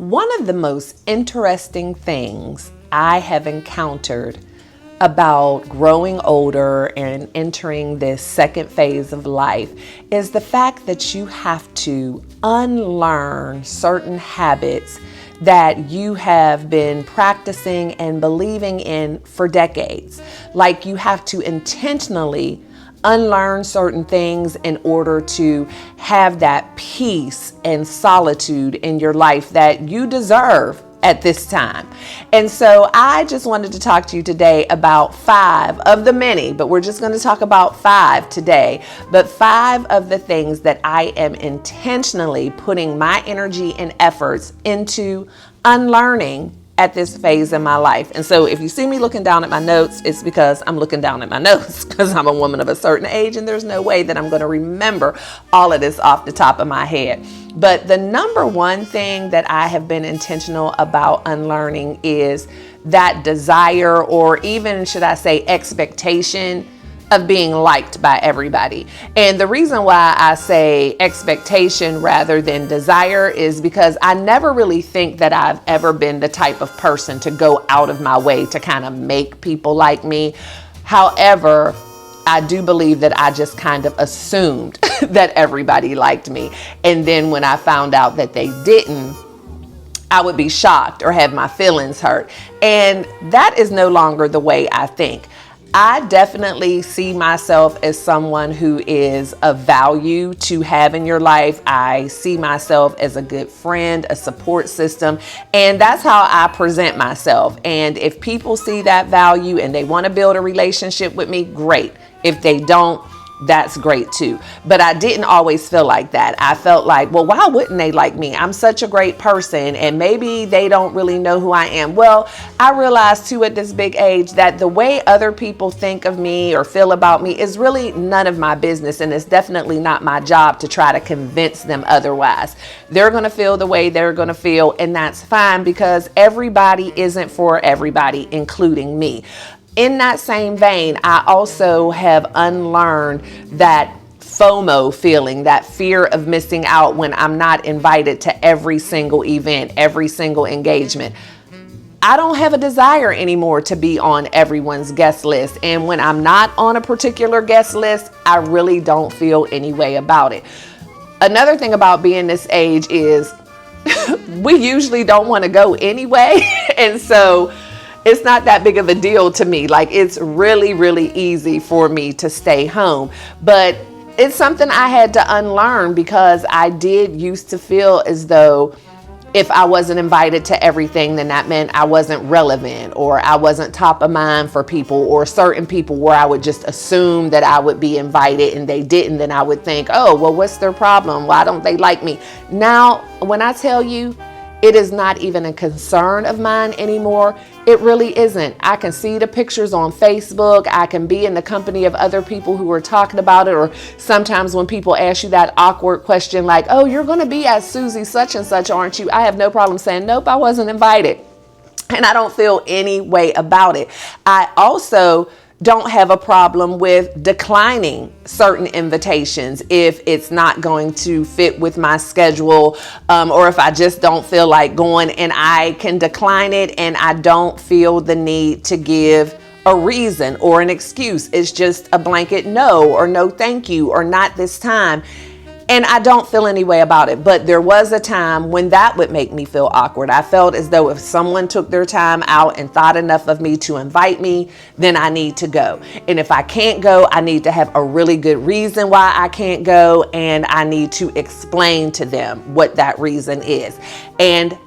One of the most interesting things I have encountered about growing older and entering this second phase of life is the fact that you have to unlearn certain habits that you have been practicing and believing in for decades. Like you have to intentionally unlearn certain things in order to have that peace and solitude in your life that you deserve at this time. And so I just wanted to talk to you today about 5 of the many, but we're just going to talk about 5 today, but 5 of the things that I am intentionally putting my energy and efforts into unlearning at this phase in my life. And so if you see me looking down at my notes, it's because I'm looking down at my notes because I'm a woman of a certain age and there's no way that I'm going to remember all of this off the top of my head. But the number one thing that I have been intentional about unlearning is that desire, or even should I say expectation, of being liked by everybody. And the reason why I say expectation rather than desire is because I never really think that I've ever been the type of person to go out of my way to kind of make people like me. However, I do believe that I just kind of assumed that everybody liked me. And then when I found out that they didn't, I would be shocked or have my feelings hurt. And that is no longer the way I think. I definitely see myself as someone who is of value to have in your life. I see myself as a good friend, a support system, and that's how I present myself. And if people see that value and they want to build a relationship with me, great. If they don't, that's great too. But I didn't always feel like that. I felt like, well, why wouldn't they like me? I'm such a great person and maybe they don't really know who I am. Well, I realized too at this big age that the way other people think of me or feel about me is really none of my business. And it's definitely not my job to try to convince them otherwise. They're going to feel the way they're going to feel, and that's fine because everybody isn't for everybody, including me. In that same vein, I also have unlearned that FOMO feeling, that fear of missing out when I'm not invited to every single event, every single engagement. I don't have a desire anymore to be on everyone's guest list. And when I'm not on a particular guest list, I really don't feel any way about it. Another thing about being this age is we usually don't want to go anyway. And so it's not that big of a deal to me. Like, it's really, really easy for me to stay home. But it's something I had to unlearn because I did used to feel as though if I wasn't invited to everything, then that meant I wasn't relevant or I wasn't top of mind for people or certain people, where I would just assume that I would be invited and they didn't. Then I would think, oh, well, what's their problem? Why don't they like me? Now, when I tell you, it is not even a concern of mine anymore. It really isn't. I can see the pictures on Facebook. I can be in the company of other people who are talking about it. Or sometimes when people ask you that awkward question like, oh, you're going to be at Susie such and such, aren't you? I have no problem saying, nope, I wasn't invited. And I don't feel any way about it. I also don't have a problem with declining certain invitations if it's not going to fit with my schedule, or if I just don't feel like going, and I can decline it and I don't feel the need to give a reason or an excuse. It's just a blanket no, or no thank you, or not this time. And I don't feel any way about it. But there was a time when that would make me feel awkward. I felt as though if someone took their time out and thought enough of me to invite me, then I need to go. And if I can't go, I need to have a really good reason why I can't go. And I need to explain to them what that reason is. And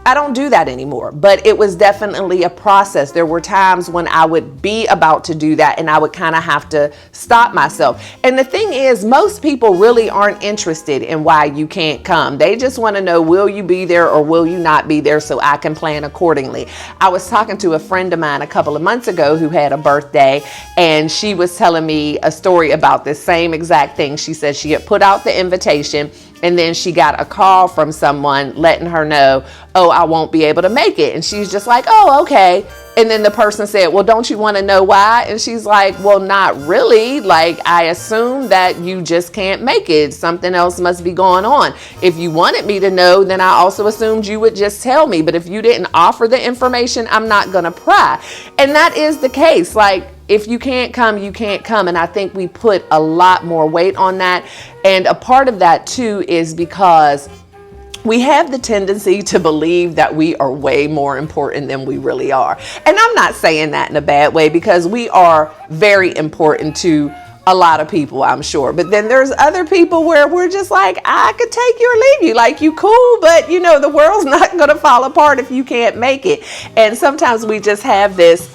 I don't do that anymore, but it was definitely a process. There were times when I would be about to do that and I would kind of have to stop myself. And the thing is, most people really aren't interested in why you can't come. They just want to know, will you be there or will you not be there, so I can plan accordingly. I was talking to a friend of mine a couple of months ago who had a birthday, and she was telling me a story about this same exact thing. She said she had put out the invitation, and then she got a call from someone letting her know, oh, I won't be able to make it. And she's just like, oh, okay. And then the person said, well, don't you want to know why? And she's like, well, not really. Like, I assume that you just can't make it. Something else must be going on. If you wanted me to know, then I also assumed you would just tell me. But if you didn't offer the information, I'm not going to pry. And that is the case. Like, if you can't come, you can't come. And I think we put a lot more weight on that. And a part of that, too, is because we have the tendency to believe that we are way more important than we really are. And I'm not saying that in a bad way, because we are very important to a lot of people, I'm sure. But then there's other people where we're just like, I could take you or leave you. Like, you cool, but you know, the world's not going to fall apart if you can't make it. And sometimes we just have this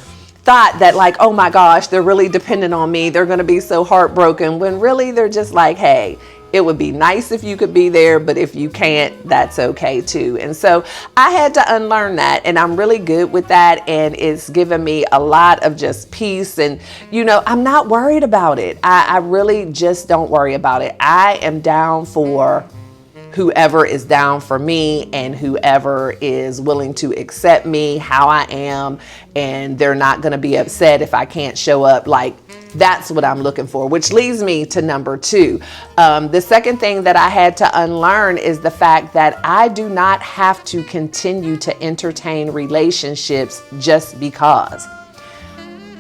thought that like, oh my gosh, they're really dependent on me. They're going to be so heartbroken, when really they're just like, hey, it would be nice if you could be there, but if you can't, that's okay too. And so I had to unlearn that, and I'm really good with that. And it's given me a lot of just peace. And, you know, I'm not worried about it. I really just don't worry about it. I am down for whoever is down for me, and whoever is willing to accept me how I am, and they're not going to be upset if I can't show up. Like, that's what I'm looking for, which leads me to number 2. The second thing that I had to unlearn is the fact that I do not have to continue to entertain relationships just because.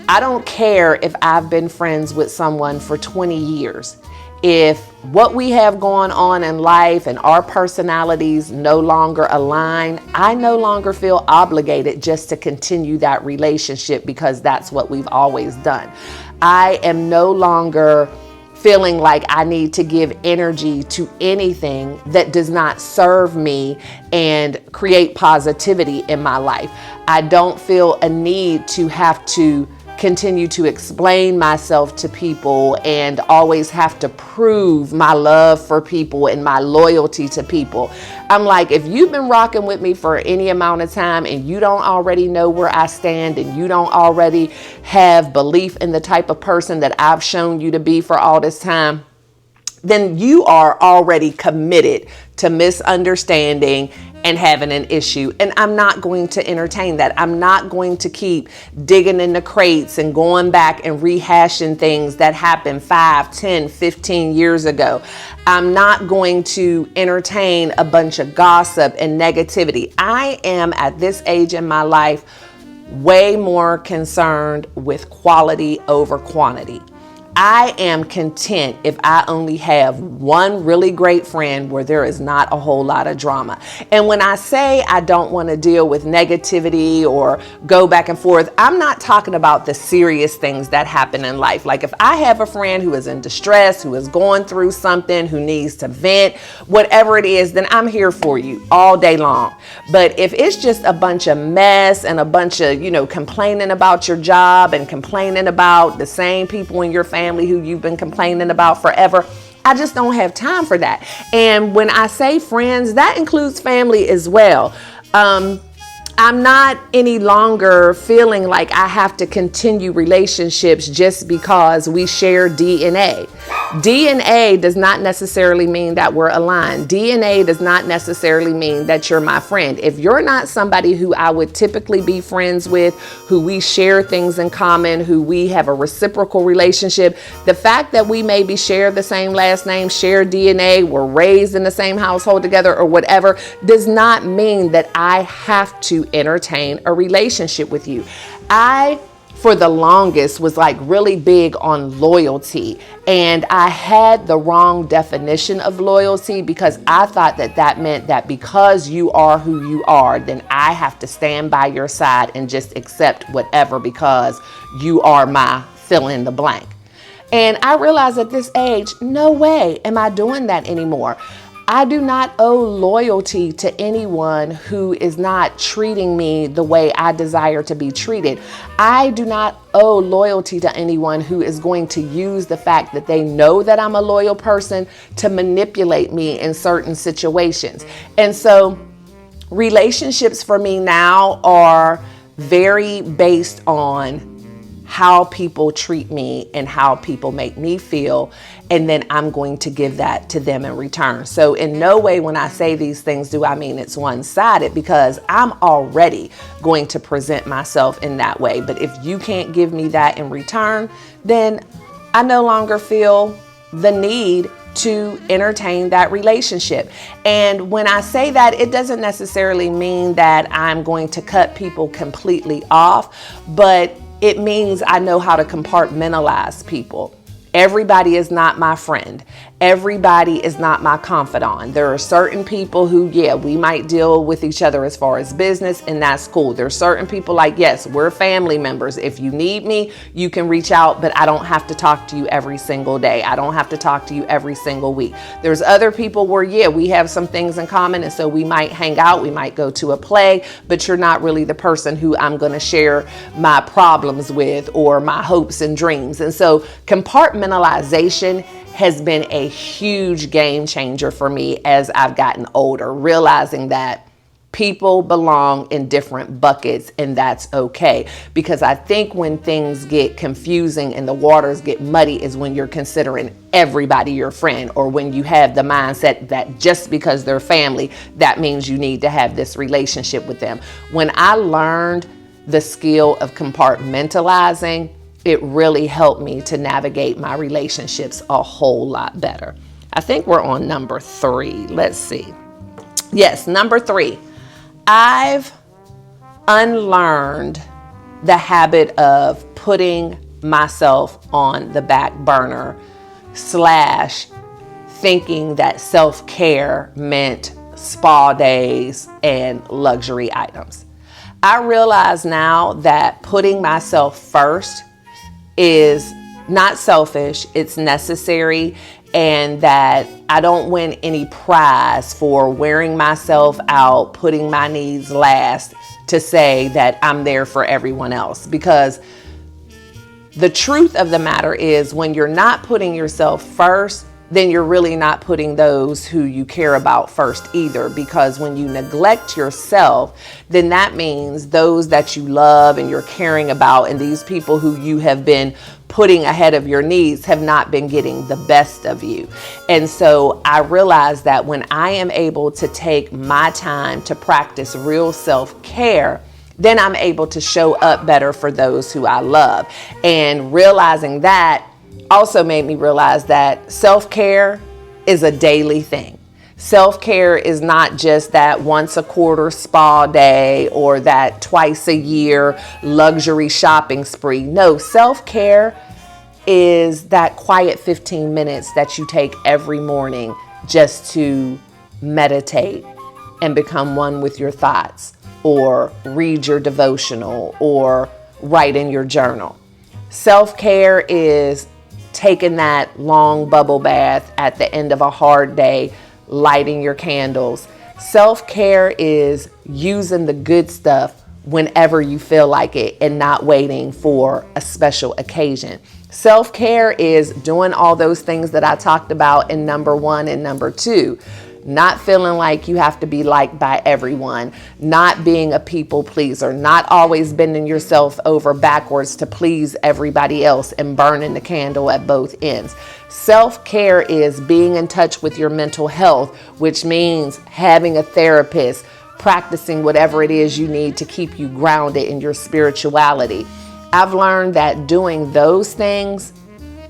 I don't care if I've been friends with someone for 20 years. If what we have going on in life and our personalities no longer align, I no longer feel obligated just to continue that relationship because that's what we've always done. I am no longer feeling like I need to give energy to anything that does not serve me and create positivity in my life. I don't feel a need to have to continue to explain myself to people and always have to prove my love for people and my loyalty to people. I'm like, if you've been rocking with me for any amount of time and you don't already know where I stand, and you don't already have belief in the type of person that I've shown you to be for all this time, then you are already committed to misunderstanding and having an issue. And I'm not going to entertain that. I'm not going to keep digging in the crates and going back and rehashing things that happened 5, 10, 15 years ago. I'm not going to entertain a bunch of gossip and negativity. I am, at this age in my life, way more concerned with quality over quantity. I am content if I only have one really great friend where there is not a whole lot of drama. And when I say I don't want to deal with negativity or go back and forth, I'm not talking about the serious things that happen in life. Like, if I have a friend who is in distress, who is going through something, who needs to vent, whatever it is, then I'm here for you all day long. But if it's just a bunch of mess and a bunch of, complaining about your job and complaining about the same people in your family who you've been complaining about forever, I just don't have time for that. And when I say friends, that includes family as well. I'm not any longer feeling like I have to continue relationships just because we share DNA. DNA does not necessarily mean that we're aligned. DNA does not necessarily mean that you're my friend. If you're not somebody who I would typically be friends with, who we share things in common, who we have a reciprocal relationship, the fact that we maybe share the same last name, share DNA, we're raised in the same household together or whatever, does not mean that I have to entertain a relationship with you. I, for the longest, was like really big on loyalty, and I had the wrong definition of loyalty, because I thought that that meant that because you are who you are, then I have to stand by your side and just accept whatever because you are my fill in the blank. And I realized at this age, no way am I doing that anymore. I do not owe loyalty to anyone who is not treating me the way I desire to be treated. I do not owe loyalty to anyone who is going to use the fact that they know that I'm a loyal person to manipulate me in certain situations. And so relationships for me now are very based on how people treat me and how people make me feel, and then I'm going to give that to them in return. So in no way when I say these things do I mean it's one-sided, because I'm already going to present myself in that way. But if you can't give me that in return, then I no longer feel the need to entertain that relationship. And when I say that, it doesn't necessarily mean that I'm going to cut people completely off, but it means I know how to compartmentalize people. Everybody is not my friend. Everybody is not my confidant. There are certain people who, we might deal with each other as far as business, and that's cool. There's certain people like, yes, we're family members. If you need me, you can reach out, but I don't have to talk to you every single day. I don't have to talk to you every single week. There's other people where, we have some things in common, and so we might hang out, we might go to a play, but you're not really the person who I'm going to share my problems with or my hopes and dreams. And so compartmentalization has been a huge game changer for me as I've gotten older, realizing that people belong in different buckets, and that's okay. Because I think when things get confusing and the waters get muddy is when you're considering everybody your friend, or when you have the mindset that just because they're family, that means you need to have this relationship with them. When I learned the skill of compartmentalizing, it really helped me to navigate my relationships a whole lot better. I think we're on number 3. Let's see. Yes, number 3. I've unlearned the habit of putting myself on the back burner / thinking that self-care meant spa days and luxury items. I realize now that putting myself first is not selfish, it's necessary, and that I don't win any prize for wearing myself out, putting my needs last to say that I'm there for everyone else. Because the truth of the matter is, when you're not putting yourself first, then you're really not putting those who you care about first either. Because when you neglect yourself, then that means those that you love and you're caring about, and these people who you have been putting ahead of your needs, have not been getting the best of you. And so I realized that when I am able to take my time to practice real self-care, then I'm able to show up better for those who I love. And realizing that also made me realize that self-care is a daily thing. Self-care is not just that once a quarter spa day or that twice a year luxury shopping spree. No, self-care is that quiet 15 minutes that you take every morning just to meditate and become one with your thoughts, or read your devotional, or write in your journal. Self-care is taking that long bubble bath at the end of a hard day, lighting your candles. Self-care is using the good stuff whenever you feel like it and not waiting for a special occasion. Self-care is doing all those things that I talked about in number 1 and number 2. Not feeling like you have to be liked by everyone, not being a people pleaser, not always bending yourself over backwards to please everybody else and burning the candle at both ends. Self-care is being in touch with your mental health, which means having a therapist, practicing whatever it is you need to keep you grounded in your spirituality. I've learned that doing those things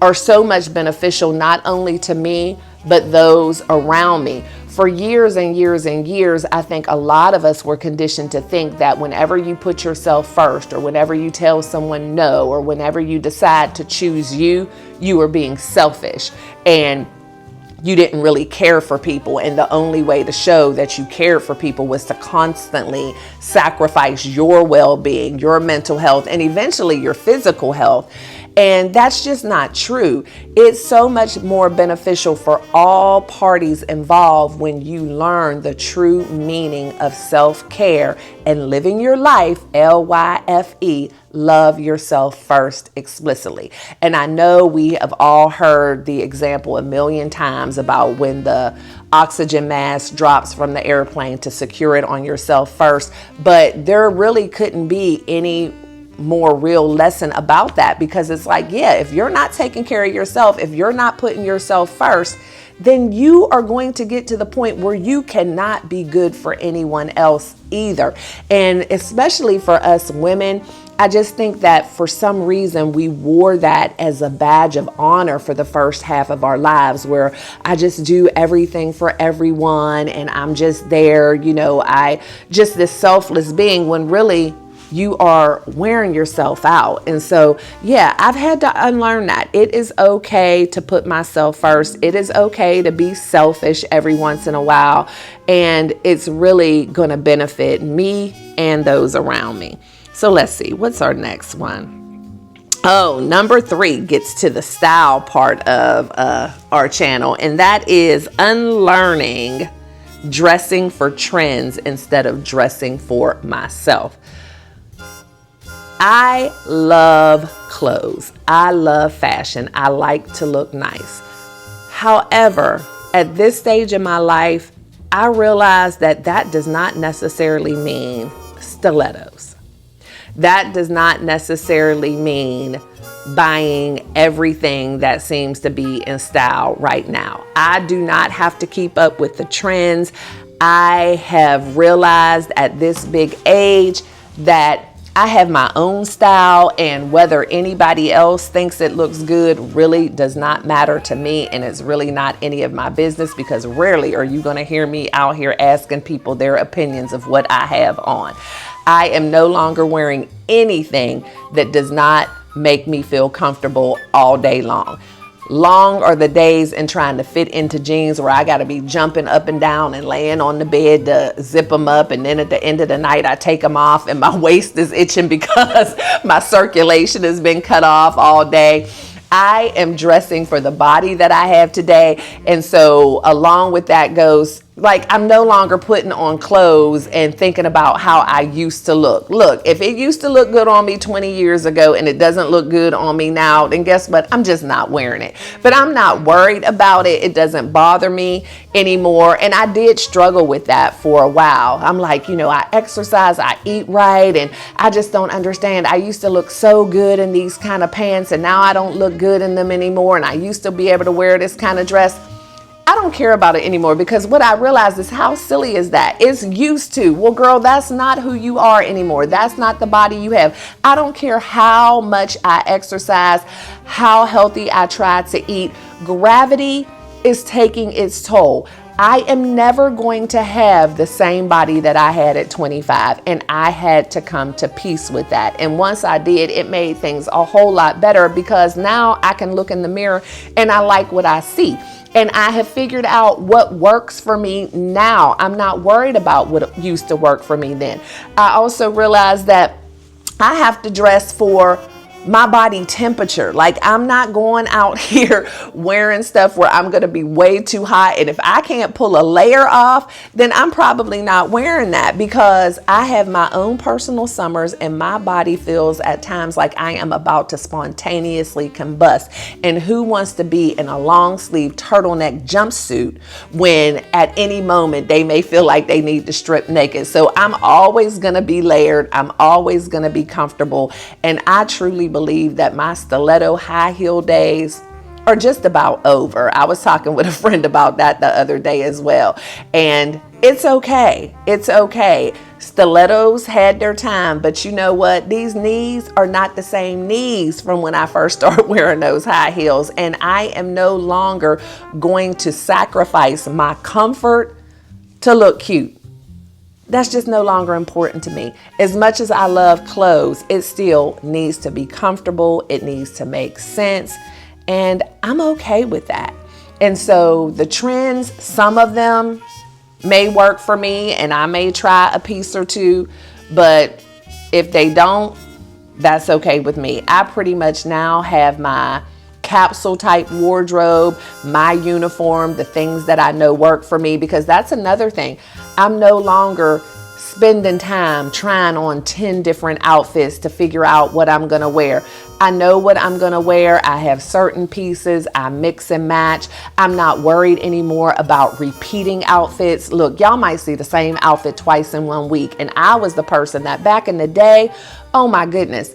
are so much beneficial, not only to me, but those around me. For years and years and years, I think a lot of us were conditioned to think that whenever you put yourself first, or whenever you tell someone no, or whenever you decide to choose you, you are being selfish and you didn't really care for people. And the only way to show that you cared for people was to constantly sacrifice your well-being, your mental health, and eventually your physical health. And that's just not true. It's so much more beneficial for all parties involved when you learn the true meaning of self-care and living your life, LYFE, love yourself first, explicitly. And I know we have all heard the example a million times about when the oxygen mask drops from the airplane to secure it on yourself first, but there really couldn't be any more real lesson about that, because it's like, yeah, if you're not taking care of yourself, if you're not putting yourself first, then you are going to get to the point where you cannot be good for anyone else either. And especially for us women, I just think that for some reason we wore that as a badge of honor for the first half of our lives, where I just do everything for everyone and I'm just there, I just this selfless being, when really you are wearing yourself out. And so, yeah, I've had to unlearn that. It is okay to put myself first. It is okay to be selfish every once in a while. And it's really going to benefit me and those around me. So let's see, what's our next one? Oh, number 3 gets to the style part of our channel, and that is unlearning dressing for trends instead of dressing for myself. I love clothes. I love fashion. I like to look nice. However, at this stage in my life, I realize that does not necessarily mean stilettos. That does not necessarily mean buying everything that seems to be in style right now. I do not have to keep up with the trends. I have realized at this big age that I have my own style, and whether anybody else thinks it looks good really does not matter to me, and it's really not any of my business, because rarely are you going to hear me out here asking people their opinions of what I have on. I am no longer wearing anything that does not make me feel comfortable all day long. Long are the days in trying to fit into jeans where I got to be jumping up and down and laying on the bed to zip them up. And then at the end of the night, I take them off and my waist is itching because my circulation has been cut off all day. I am dressing for the body that I have today. And so along with that goes, like, I'm no longer putting on clothes and thinking about how I used to look. Look, if it used to look good on me 20 years ago and it doesn't look good on me now, then guess what? I'm just not wearing it. But I'm not worried about it. It doesn't bother me anymore. And I did struggle with that for a while. I'm like, I exercise, I eat right, and I just don't understand. I used to look so good in these kind of pants, and now I don't look good in them anymore. And I used to be able to wear this kind of dress. I don't care about it anymore, because what I realized is, how silly is that? It's used to. Well, girl, that's not who you are anymore. That's not the body you have. I don't care how much I exercise, how healthy I try to eat. Gravity is taking its toll. I am never going to have the same body that I had at 25, and I had to come to peace with that. And once I did, it made things a whole lot better, because now I can look in the mirror and I like what I see. And I have figured out what works for me now. I'm not worried about what used to work for me then. I also realized that I have to dress for my body temperature. Like, I'm not going out here wearing stuff where I'm going to be way too hot. And if I can't pull a layer off, then I'm probably not wearing that, because I have my own personal summers and my body feels at times like I am about to spontaneously combust. And who wants to be in a long sleeve turtleneck jumpsuit when at any moment they may feel like they need to strip naked? So I'm always going to be layered. I'm always going to be comfortable. And I truly believe that my stiletto high heel days are just about over. I was talking with a friend about that the other day as well. And it's okay. It's okay. Stilettos had their time, but you know what? These knees are not the same knees from when I first started wearing those high heels. And I am no longer going to sacrifice my comfort to look cute. That's just no longer important to me. As much as I love clothes, it still needs to be comfortable. It needs to make sense. And I'm okay with that. And so the trends, some of them may work for me and I may try a piece or two, but if they don't, that's okay with me. I pretty much now have my capsule type wardrobe, my uniform, the things that I know work for me, because that's another thing. I'm no longer spending time trying on 10 different outfits to figure out what I'm gonna wear. I know what I'm gonna wear. I have certain pieces. I mix and match. I'm not worried anymore about repeating outfits. Look, y'all might see the same outfit twice in 1 week. And I was the person that back in the day, oh my goodness,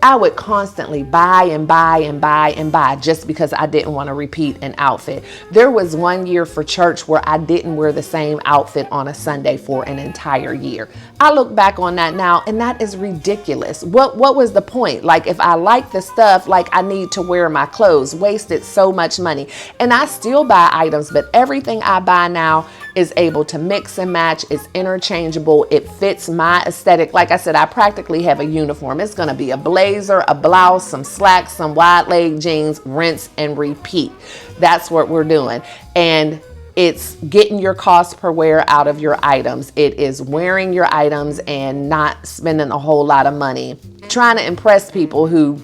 I would constantly buy and buy and buy and buy just because I didn't want to repeat an outfit. There was 1 year for church where I didn't wear the same outfit on a Sunday for an entire year. I look back on that now and that is ridiculous. What was the point? Like, if I like the stuff, like, I need to wear my clothes, wasted so much money. And I still buy items, but everything I buy now is able to mix and match. It's interchangeable. It fits my aesthetic. Like I said, I practically have a uniform. It's going to be a blazer, a blouse, some slacks, some wide leg jeans, rinse and repeat. That's what we're doing. And it's getting your cost per wear out of your items. It is wearing your items and not spending a whole lot of money trying to impress people who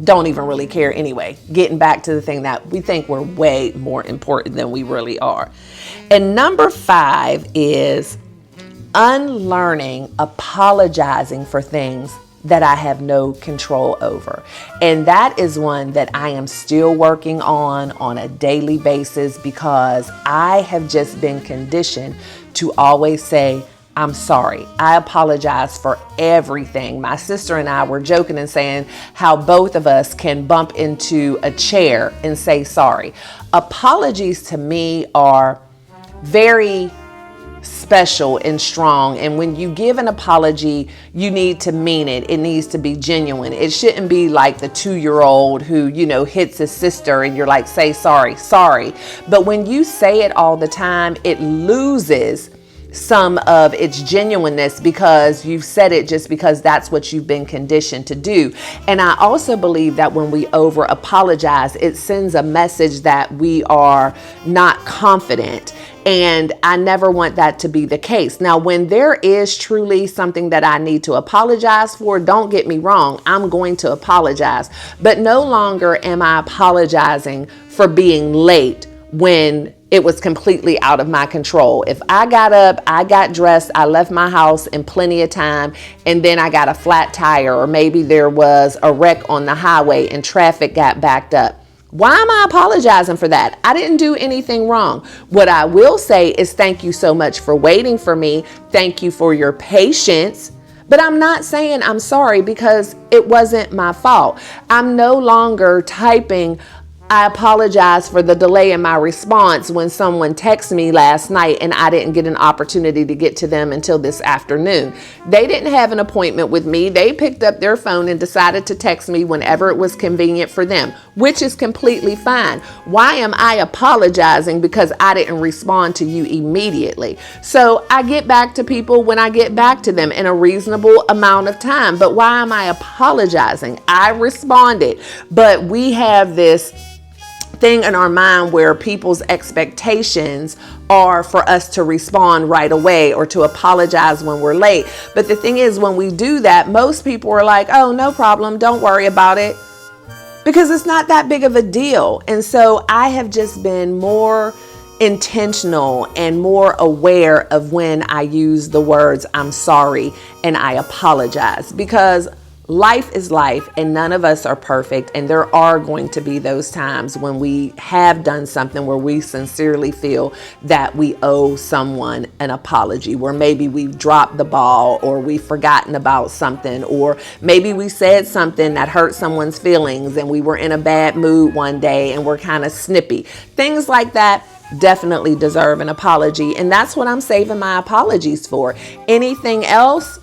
don't even really care anyway. Getting back to the thing that we think we're way more important than we really are. And number 5 is unlearning apologizing for things that I have no control over. And that is one that I am still working on a daily basis, because I have just been conditioned to always say, I'm sorry. I apologize for everything. My sister and I were joking and saying how both of us can bump into a chair and say sorry. Apologies to me are very special and strong. And when you give an apology, you need to mean it. It needs to be genuine. It shouldn't be like the 2-year-old who, hits his sister and you're like, say sorry, sorry. But when you say it all the time, it loses some of its genuineness, because you've said it just because that's what you've been conditioned to do. And I also believe that when we over apologize, it sends a message that we are not confident. And I never want that to be the case. Now, when there is truly something that I need to apologize for, don't get me wrong, I'm going to apologize. But no longer am I apologizing for being late when it was completely out of my control. If I got up, I got dressed, I left my house in plenty of time, and then I got a flat tire, or maybe there was a wreck on the highway and traffic got backed up. Why am I apologizing for that? I didn't do anything wrong. What I will say is thank you so much for waiting for me. Thank you for your patience. But I'm not saying I'm sorry, because it wasn't my fault. I'm no longer typing, I apologize for the delay in my response when someone texted me last night and I didn't get an opportunity to get to them until this afternoon. They didn't have an appointment with me. They picked up their phone and decided to text me whenever it was convenient for them, which is completely fine. Why am I apologizing because I didn't respond to you immediately? So I get back to people when I get back to them in a reasonable amount of time. But why am I apologizing? I responded, but we have this thing in our mind where people's expectations are for us to respond right away or to apologize when we're late. But the thing is, when we do that, most people are like, oh, no problem, don't worry about it, because it's not that big of a deal. And so I have just been more intentional and more aware of when I use the words I'm sorry and I apologize, because life is life and none of us are perfect. And there are going to be those times when we have done something where we sincerely feel that we owe someone an apology, where maybe we've dropped the ball or we've forgotten about something, or maybe we said something that hurt someone's feelings and we were in a bad mood one day and we're kind of snippy. Things like that definitely deserve an apology. And that's what I'm saving my apologies for. Anything else,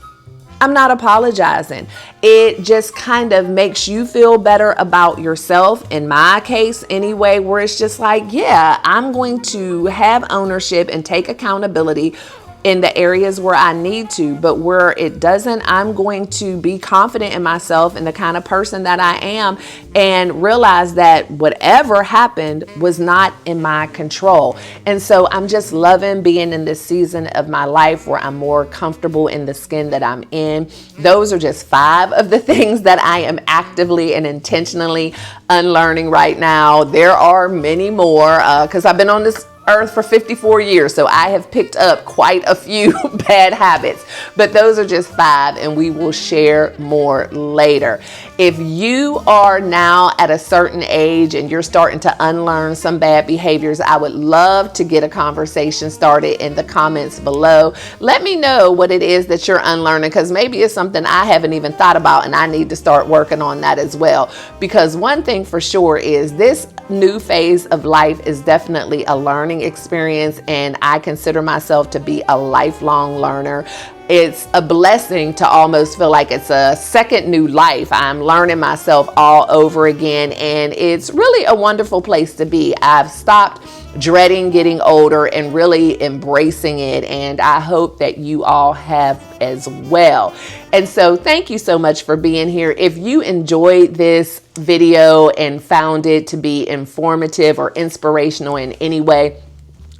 I'm not apologizing. It just kind of makes you feel better about yourself, in my case anyway, where it's just like, yeah, I'm going to have ownership and take accountability in the areas where I need to, but where it doesn't, I'm going to be confident in myself and the kind of person that I am, and realize that whatever happened was not in my control. And so I'm just loving being in this season of my life where I'm more comfortable in the skin that I'm in. Those are just 5 of the things that I am actively and intentionally unlearning right now. There are many more, because I've been on this earth for 54 years, so I have picked up quite a few bad habits, but those are just 5, and we will share more later. If you are now at a certain age and you're starting to unlearn some bad behaviors, I would love to get a conversation started in the comments below. Let me know what it is that you're unlearning, because maybe it's something I haven't even thought about and I need to start working on that as well. Because one thing for sure is this new phase of life is definitely a learning experience, and I consider myself to be a lifelong learner. It's a blessing to almost feel like it's a second new life. I'm learning myself all over again, and it's really a wonderful place to be. I've stopped dreading getting older and really embracing it, and I hope that you all have as well. And so thank you so much for being here. If you enjoyed this video and found it to be informative or inspirational in any way,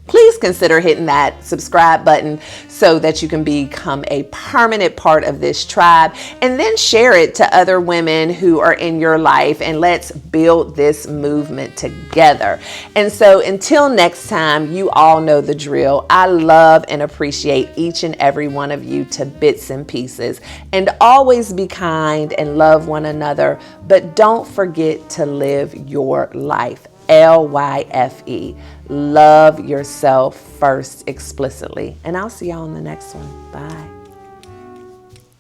please consider hitting that subscribe button so that you can become a permanent part of this tribe, and then share it to other women who are in your life, and let's build this movement together. And so until next time, you all know the drill. I love and appreciate each and every one of you to bits and pieces, and always be kind and love one another, but don't forget to live your life. LYFE. Love yourself first explicitly. And I'll see y'all on the next one. Bye.